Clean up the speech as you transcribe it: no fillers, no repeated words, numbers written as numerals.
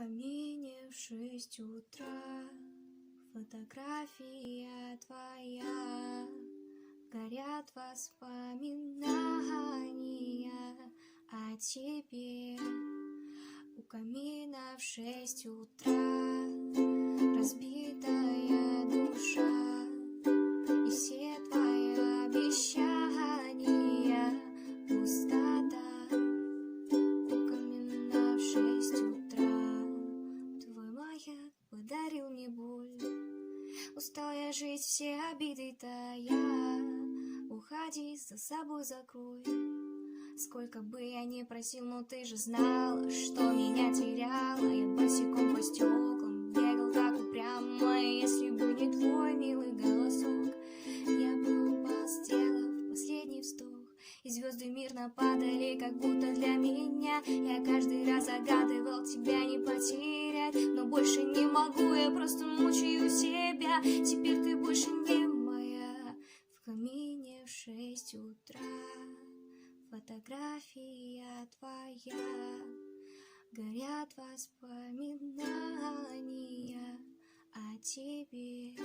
камине в 6 утра фотография твоя, горят воспоминания о тебе. У камина в 6 утра разбитая душа, и все твои обещания пустота. У камина в 6 утра твой маяк подарил мне боль. Устал я жить, все обиды тая. Уходи, за собой закрой. Сколько бы я ни просил, но ты же знала, что меня теряла. Я босиком по стеклам бегал так упрямо. Если бы не твой милый голосок, я бы упал, сделав последний вздох. И звезды мирно падали, как будто для меня. Я каждый раз загадывал тебя не потерять, но больше не могу, я просто мучаю себя. Теперь ты больше не моя. В камине в 6 утра фотография твоя, горят воспоминания о тебе.